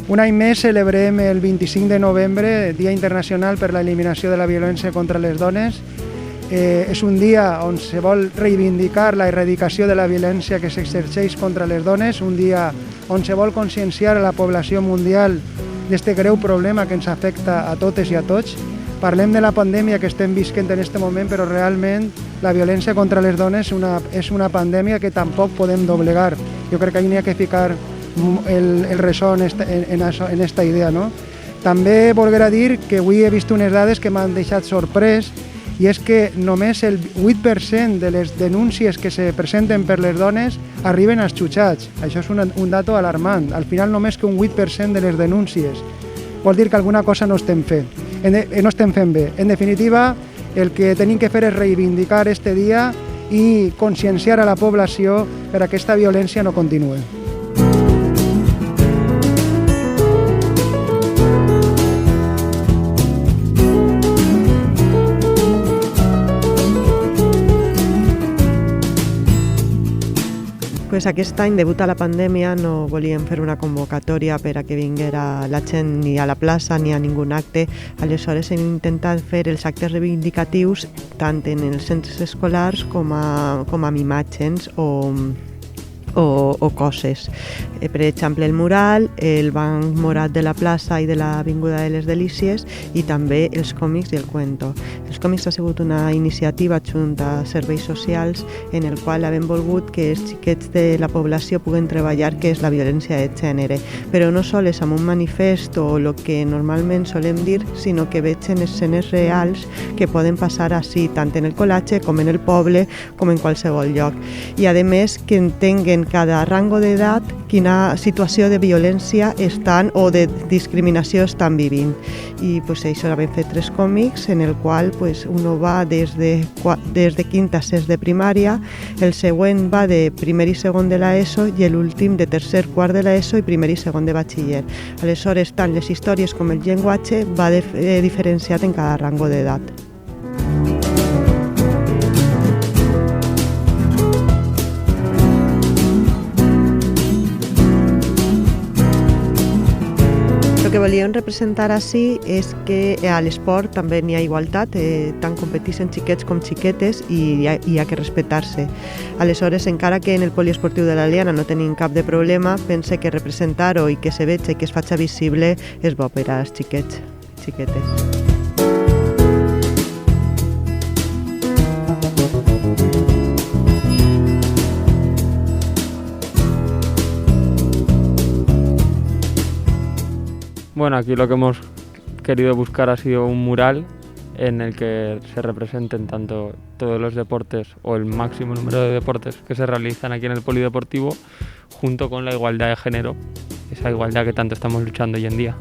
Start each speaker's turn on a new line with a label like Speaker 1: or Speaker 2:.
Speaker 1: Un any més celebrem el 25 de novembre, Dia Internacional per l'Eliminació de la Violència contra les Dones. És un dia on se vol reivindicar la erradicació de la violència que s'exerceix contra les dones, un dia on se vol conscienciar a la població mundial d'aquest greu problema que ens afecta a totes i a tots. Parlem de la pandèmia que estem visquent en aquest moment, però realment la violència contra les dones és una pandèmia que tampoc podem doblegar. Jo crec que hi ha que ficar el ressò en esta idea, no? També volguera dir que avui he vist unes dades que m'han deixat sorprès, i és que només el 8% de les denúncies que se presenten per les dones arriben als jutjats. Això és un dato alarmant. Al final només que un 8% de les denúncies. Vol dir que alguna cosa no estem fent bé. En definitiva, el que tenim que fer és reivindicar este dia i conscienciar a la població per a que aquesta violència no continuï.
Speaker 2: Pues aquest any, degut a la pandèmia, no volíem fer una convocatòria per a que vinguera la gent ni a la plaça ni a ningun acte. Aleshores hem intentat fer els actes reivindicatius tant en els centres escolars com a imatges o coses. Per exemple, el mural, el banc morat de la plaça i de l'Avinguda de les Delícies i també els còmics i el cuento. Els còmics ha sigut una iniciativa adjunta a serveis socials en el qual hem volgut que els xiquets de la població puguen treballar què és la violència de gènere, però no sols amb un manifest o el que normalment solem dir, sinó que vegin escenes reals que poden passar així, tant en el col·latge com en el poble, com en qualsevol lloc. I a més que entenguen cada rango d'edat quina situació de violència estan o de discriminació estan vivint. I això vam fer 3 còmics en el qual uno va des de quinta a 6 de primària, el següent va de primer i segon de l'ESO i l'últim de tercer, quart de l'ESO i primer i segon de batxiller. Aleshores, tant les històries com el llenguatge va diferenciat en cada rango d'edat. El que volíem representar així és que a l'esport també n'hi ha igualtat, tant competeixen xiquets com xiquetes i hi ha que respectar-se. Aleshores, encara que en el poliesportiu de l'Aliana no tenim cap de problema, pense que representar-ho i que se veig i que es faci visible és bo per als xiquets i xiquetes.
Speaker 3: Bueno, aquí lo que hemos querido buscar ha sido un mural en el que se representen tanto todos los deportes o el máximo número de deportes que se realizan aquí en el polideportivo junto con la igualdad de género, esa igualdad que tanto estamos luchando hoy en día.